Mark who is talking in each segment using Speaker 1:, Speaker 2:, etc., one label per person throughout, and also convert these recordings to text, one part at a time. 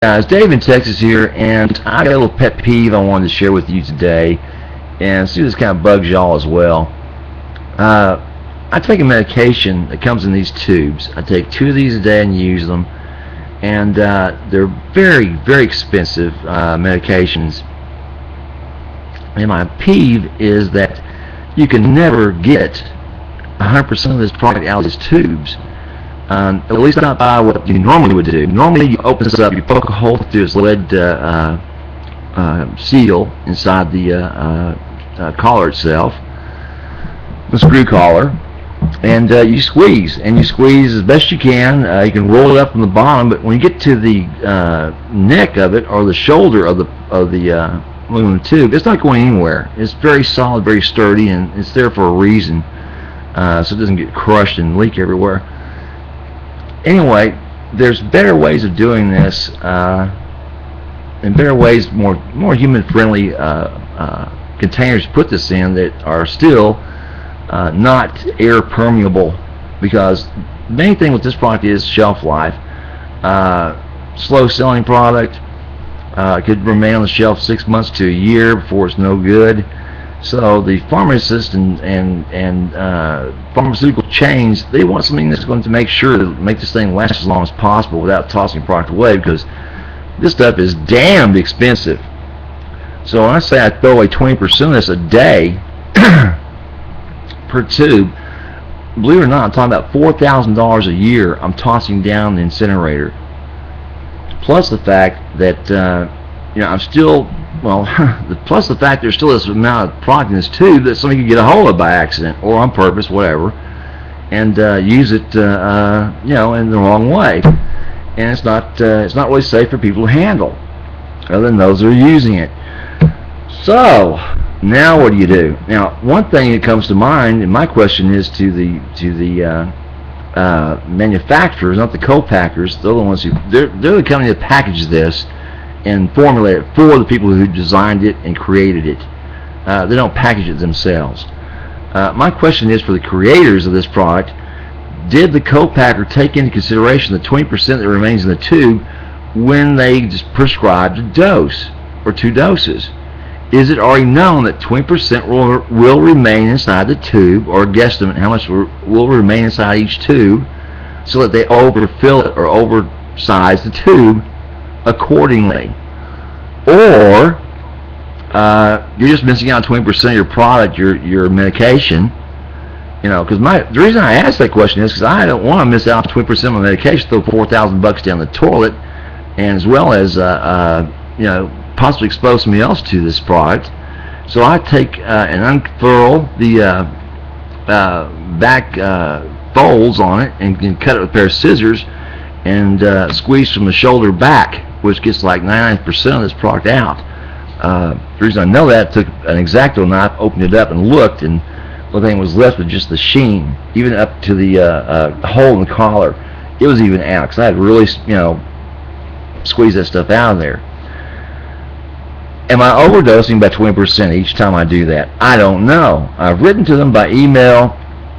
Speaker 1: Guys, Dave in Texas here, and I got a little pet peeve I wanted to share with you today, and see if this kind of bugs y'all as well. I take a medication that comes in these tubes. I take 2 of these a day and use them, and they're very, very expensive medications. And my peeve is that you can never get 100% of this product out of these tubes. At least not by what you normally would do. Normally you open this up, you poke a hole through this lead seal inside the collar itself, the screw collar, and you squeeze as best you can. You can roll it up from the bottom, but when you get to the neck of it or the shoulder of the aluminum tube, it's not going anywhere. It's very solid, very sturdy, and it's there for a reason, so it doesn't get crushed and leak everywhere. Anyway, there's better ways of doing this, and better ways, more human-friendly containers to put this in that are still not air permeable, because the main thing with this product is shelf life. Slow selling product, could remain on the shelf 6 months to a year before it's no good. So the pharmacists and pharmaceutical chains, they want something that's going to make sure to make this thing last as long as possible without tossing product away, because this stuff is damned expensive. So when I say I throw away 20% of this a day per tube, believe it or not, I'm talking about $4,000 a year I'm tossing down the incinerator. Plus the fact that I'm still, plus the fact there's still this amount of product in this tube that somebody could get a hold of by accident or on purpose, whatever, and use it, in the wrong way. And it's not really safe for people to handle, other than those that are using it. So now what do you do? Now, one thing that comes to mind, and my question is to the manufacturers, not the co-packers. They're the ones they're the company that packaged this and formulate it for the people who designed it and created it. They don't package it themselves. My question is, for the creators of this product, did the co-packer take into consideration the 20% that remains in the tube when they just prescribed a dose or 2 doses? Is it already known that 20% will remain inside the tube, or guesstimate how much will remain inside each tube, so that they overfill it or oversize the tube accordingly? Or you're just missing out on 20% of your product, your medication. Because the reason I ask that question is because I don't want to miss out on 20% of my medication, throw $4,000 down the toilet, and as well as possibly expose somebody else to this product. So I take and unfurl the back folds on it and cut it with a pair of scissors and squeeze from the shoulder back, which gets like 99% of this product out. The reason I know that, I took an X-Acto knife, opened it up and looked, and the thing was left with just the sheen, even up to the hole in the collar. It was even out, because I had to really squeeze that stuff out of there. Am I overdosing by 20% each time I do that? I don't know. I've written to them by email.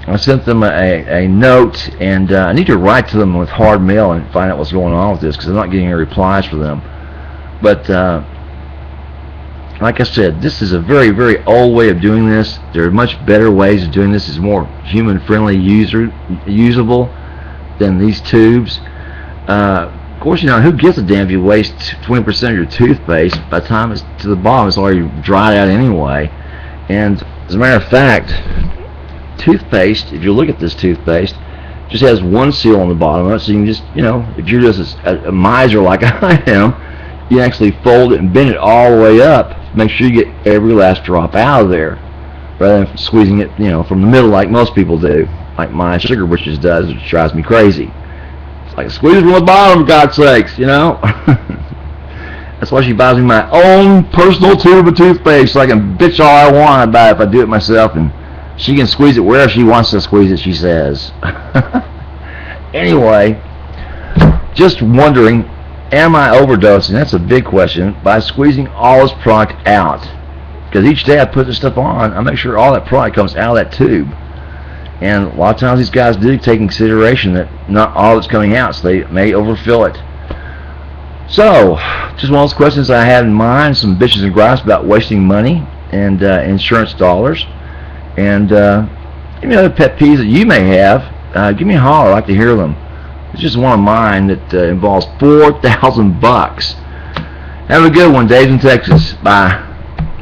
Speaker 1: I sent them a note, and I need to write to them with hard mail and find out what's going on with this, because I'm not getting any replies for them. But like I said, this is a very, very old way of doing this. There are much better ways of doing this. It's more human-friendly, usable than these tubes. Of course, who gives a damn if you waste 20% of your toothpaste? By the time it's to the bottom, it's already dried out anyway. And as a matter of fact, toothpaste, if you look at this toothpaste, just has one seal on the bottom of it, so you can just, if you're just a miser like I am, you actually fold it and bend it all the way up, make sure you get every last drop out of there, rather than squeezing it, from the middle like most people do, like my sugar britches does, which drives me crazy. Like, squeeze it from the bottom, for God's sakes, That's why she buys me my own personal tube of toothpaste, so I can bitch all I want about it if I do it myself, and she can squeeze it wherever she wants to squeeze it, she says. Anyway, just wondering, am I overdosing? That's a big question, by squeezing all this product out. Because each day I put this stuff on, I make sure all that product comes out of that tube. And a lot of times these guys do take in consideration that not all that's coming out, so they may overfill it. So, just one of those questions I had in mind, some bitches and gripes about wasting money and insurance dollars. And any other pet peeves that you may have, give me a holler. I'd like to hear them. It's just one of mine that involves $4,000. Have a good one, Dave in Texas. Bye.